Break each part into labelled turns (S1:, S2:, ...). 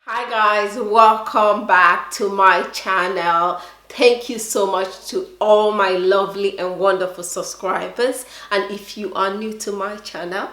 S1: Hi guys, welcome back to my channel. Thank you so much to all my lovely and wonderful subscribers, and if you are new to my channel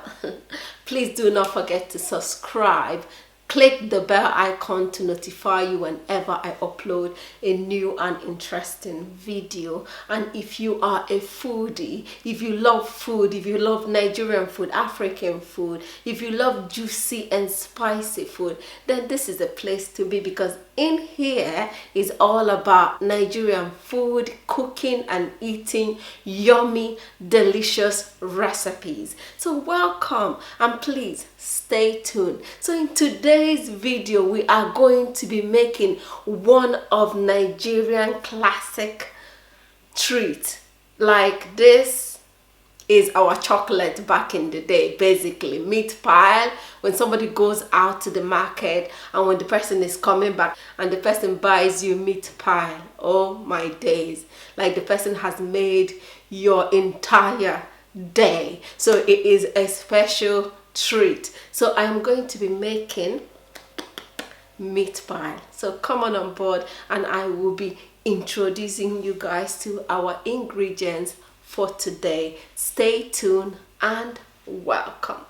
S1: please do not forget to subscribe. Click the bell icon to notify you whenever I upload a new and interesting video. And if you are a foodie, if you love food, if you love Nigerian food, African food, if you love juicy and spicy food, then this is a place to be, because in here is all about Nigerian food, cooking and eating yummy, delicious recipes. So welcome, and please stay tuned. So in today's video we are going to be making one of Nigerian classic treats. Like, this is our chocolate back in the day, basically meat pie. When somebody goes out to the market and when the person is coming back and the person buys you meat pie, oh my days, like the person has made your entire day. So it is a special treat. So I'm going to be making meat pie. So come on board and I will be introducing you guys to our ingredients for today. Stay tuned and welcome.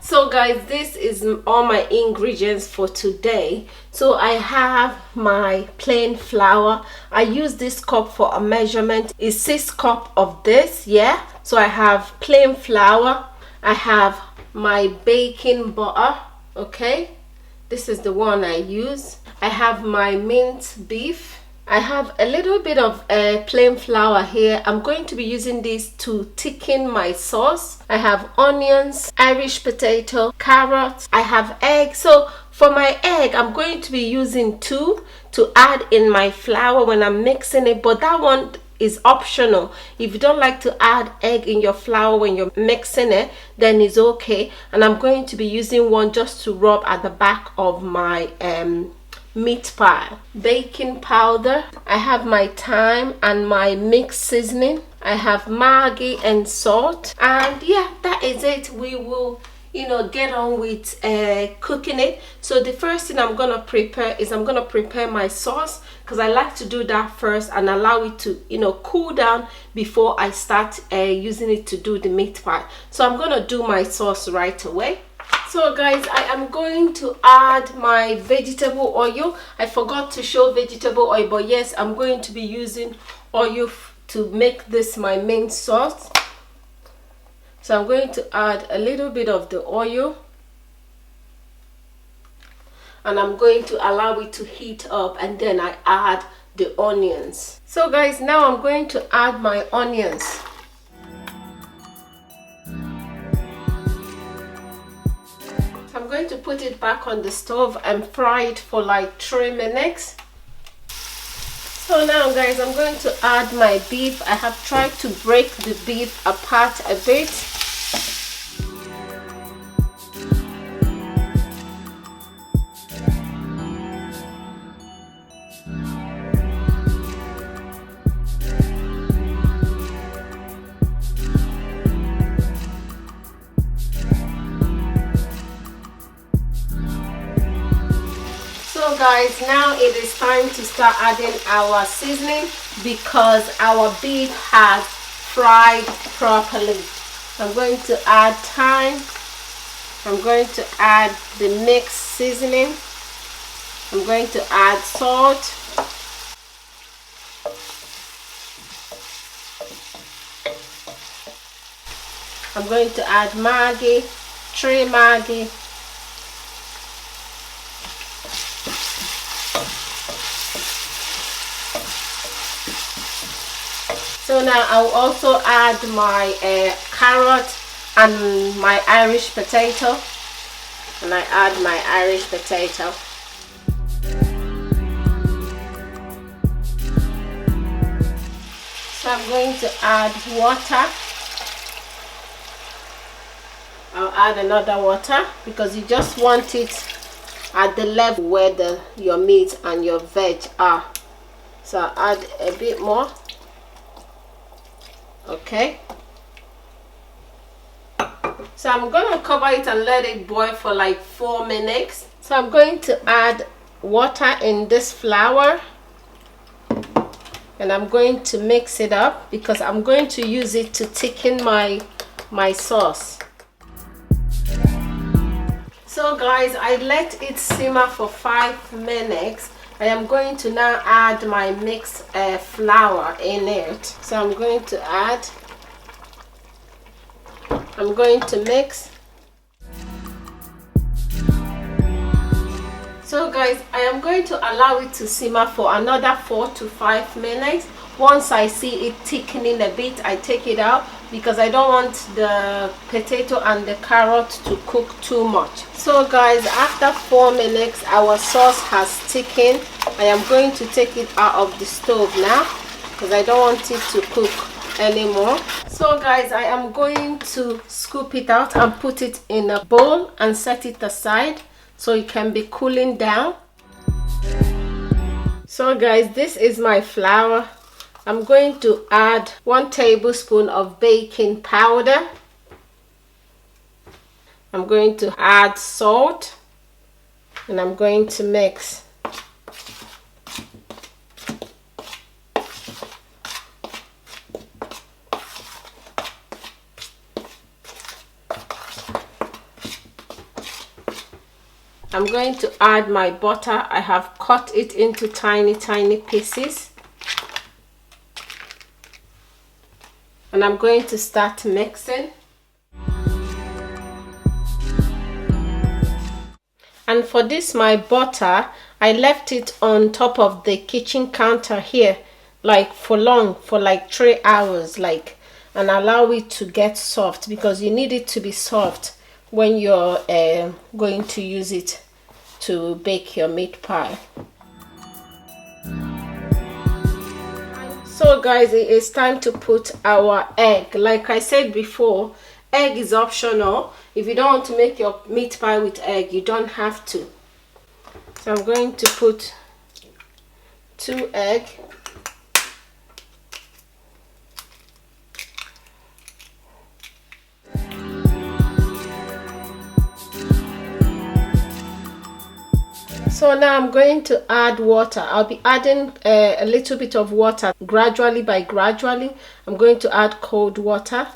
S1: So guys, this is all my ingredients for today. So I have my plain flour. I use this cup for a measurement. It's 6 cups of this, yeah. So I have plain flour. I have my baking butter, okay, this is the one I use. I have my minced beef. I have a little bit of plain flour here. I'm going to be using this to thicken my sauce. I have onions, Irish potato, carrots. I have egg. So for my egg, I'm going to be using 2 to add in my flour when I'm mixing it, but that one is optional. If you don't like to add egg in your flour when you're mixing it, then it's okay. And I'm going to be using one just to rub at the back of my meat pie. Baking powder. I have my thyme and my mixed seasoning. I have maggi and salt, and yeah, that is it. We will get on with cooking it. So the first thing I'm gonna prepare is I'm gonna prepare my sauce, because I like to do that first and allow it to cool down before I start using it to do the meat pie. So I'm gonna do my sauce right away. So guys, I am going to add my vegetable oil. I forgot to show vegetable oil, but yes, I'm going to be using oil to make this my main sauce. So I'm going to add a little bit of the oil and I'm going to allow it to heat up, and then I add the onions. So guys, now I'm going to add my onions. I'm going to put it back on the stove and fry it for like 3 minutes. So now guys, I'm going to add my beef. I have tried to break the beef apart a bit. So guys, now it is time to start adding our seasoning, because our beef has fried properly. I'm going to add thyme. I'm going to add the mixed seasoning. I'm going to add salt. I'm going to add maggi, 3 maggi. So now I'll also add my carrot and my Irish potato, and I add my Irish potato. So I'm going to add water. I'll add another water because you just want it at the level where your meat and your veg are. So I'll add a bit more. Okay, so I'm going to cover it and let it boil for like 4 minutes. So I'm going to add water in this flour and I'm going to mix it up because I'm going to use it to thicken my sauce. So guys, I let it simmer for 5 minutes. I am going to now add my mixed flour in it. So I'm going to mix. So guys, I am going to allow it to simmer for another 4 to 5 minutes. Once I see it thickening a bit, I take it out because I don't want the potato and the carrot to cook too much. So guys, after 4 minutes, our sauce has thickened. I am going to take it out of the stove now because I don't want it to cook anymore. So guys, I am going to scoop it out and put it in a bowl and set it aside so it can be cooling down. So guys, this is my flour. I'm going to add 1 tablespoon of baking powder. I'm going to add salt and I'm going to mix. I'm going to add my butter. I have cut it into tiny pieces. And I'm going to start mixing. And for this, my butter, I left it on top of the kitchen counter here like for like 3 hours, and allow it to get soft because you need it to be soft when you're going to use it to bake your meat pie. So guys, it is time to put our egg. Like I said before, egg is optional. If you don't want to make your meat pie with egg, you don't have to. So I'm going to put 2 eggs. So now I'm going to add water. I'll be adding a little bit of water gradually. I'm going to add cold water.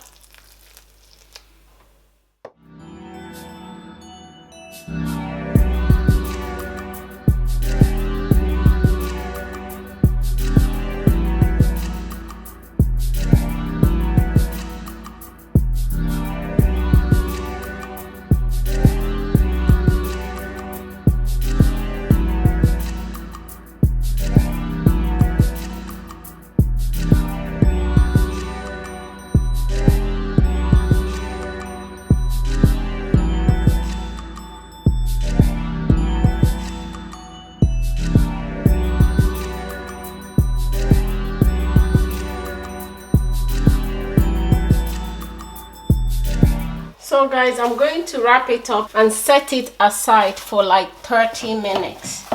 S1: So guys, I'm going to wrap it up and set it aside for like 30 minutes.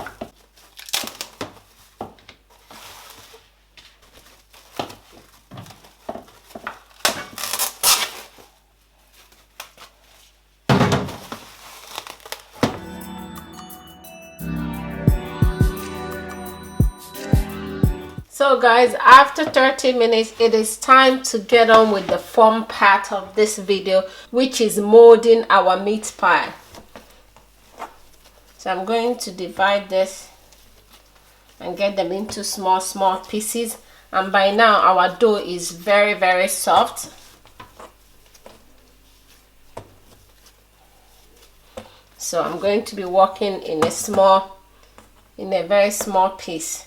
S1: So guys, after 30 minutes, it is time to get on with the fun part of this video, which is molding our meat pie. So I'm going to divide this and get them into small pieces. And by now our dough is very soft. So I'm going to be working in a very small piece.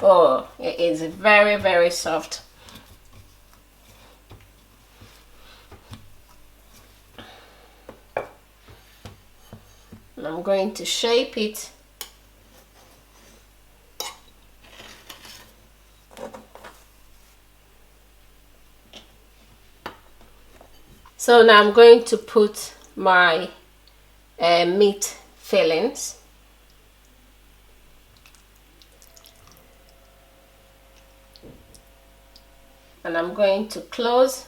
S1: Oh, it is very soft. And I'm going to shape it. So now I'm going to put my meat fillings. And I'm going to close.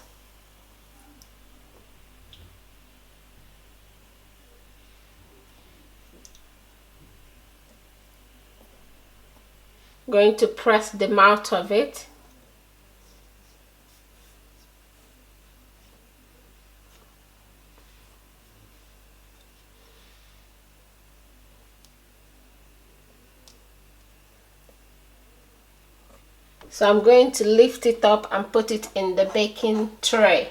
S1: I'm going to press the mouth of it. So I'm going to lift it up and put it in the baking tray.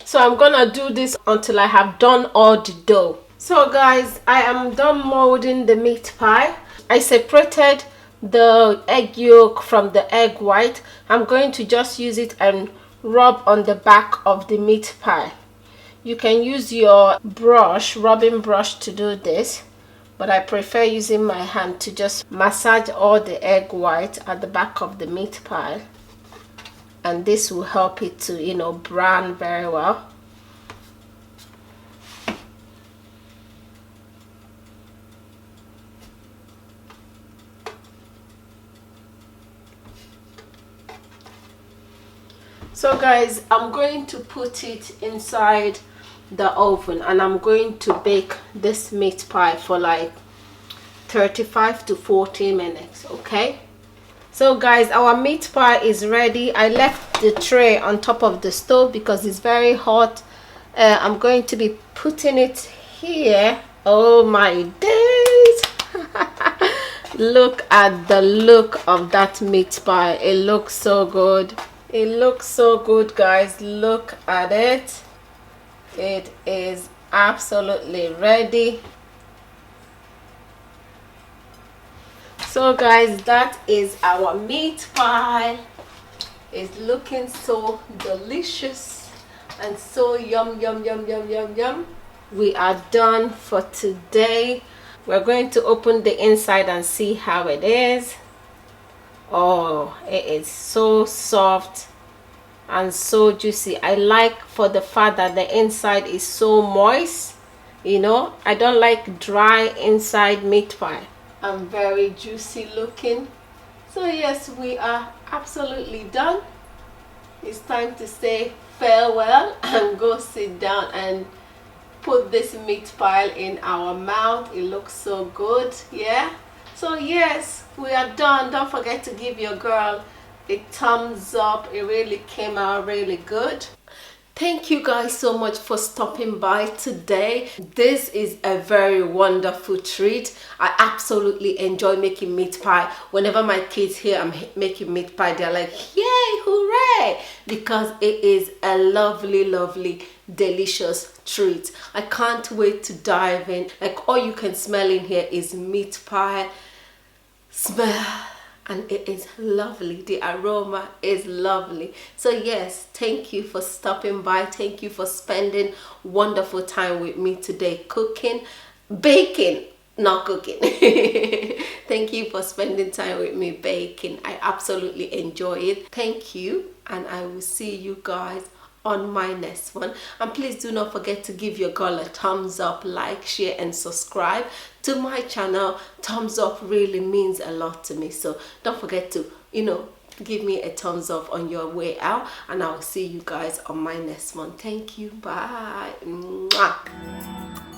S1: So I'm gonna do this until I have done all the dough. So guys, I am done molding the meat pie. I separated the egg yolk from the egg white. I'm going to just use it and rub on the back of the meat pie. You can use your rubbing brush to do this, but I prefer using my hand to just massage all the egg white at the back of the meat pie. And this will help it to, you know, brown very well. So guys, I'm going to put it inside the oven and I'm going to bake this meat pie for like 35 to 40 minutes, okay? So guys, our meat pie is ready. I left the tray on top of the stove because it's very hot. I'm going to be putting it here. Oh my days. Look at the look of that meat pie. It looks so good. It looks so good, guys. Look at it. It is absolutely ready. So guys, that is our meat pie. It's looking so delicious and so yum yum yum yum yum yum. We are done for today. We're going to open the inside and see how it is. Oh, it is so soft and so juicy. I like for the fact that the inside is so moist. You know, I don't like dry inside meat pie. And very juicy looking. So yes, we are absolutely done. It's time to say farewell and go sit down and put this meat pie in our mouth. It looks so good, yeah. So yes, we are done. Don't forget to give your girl a thumbs up. It really came out really good. Thank you guys so much for stopping by today. This is a very wonderful treat. I absolutely enjoy making meat pie. Whenever my kids hear I'm making meat pie, they're like, yay, hooray, because it is a lovely, lovely, delicious treat. I can't wait to dive in. Like, all you can smell in here is meat pie smell. And it is lovely. The aroma is lovely. So yes, thank you for stopping by. Thank you for spending wonderful time with me today, cooking, baking, not cooking. Thank you for spending time with me baking. I absolutely enjoy it. Thank you, and I will see you guys on my next one. And please do not forget to give your girl a thumbs up, like, share and subscribe to my channel. Thumbs up really means a lot to me, so don't forget to give me a thumbs up on your way out, and I'll see you guys on my next one. Thank you. Bye. Mwah.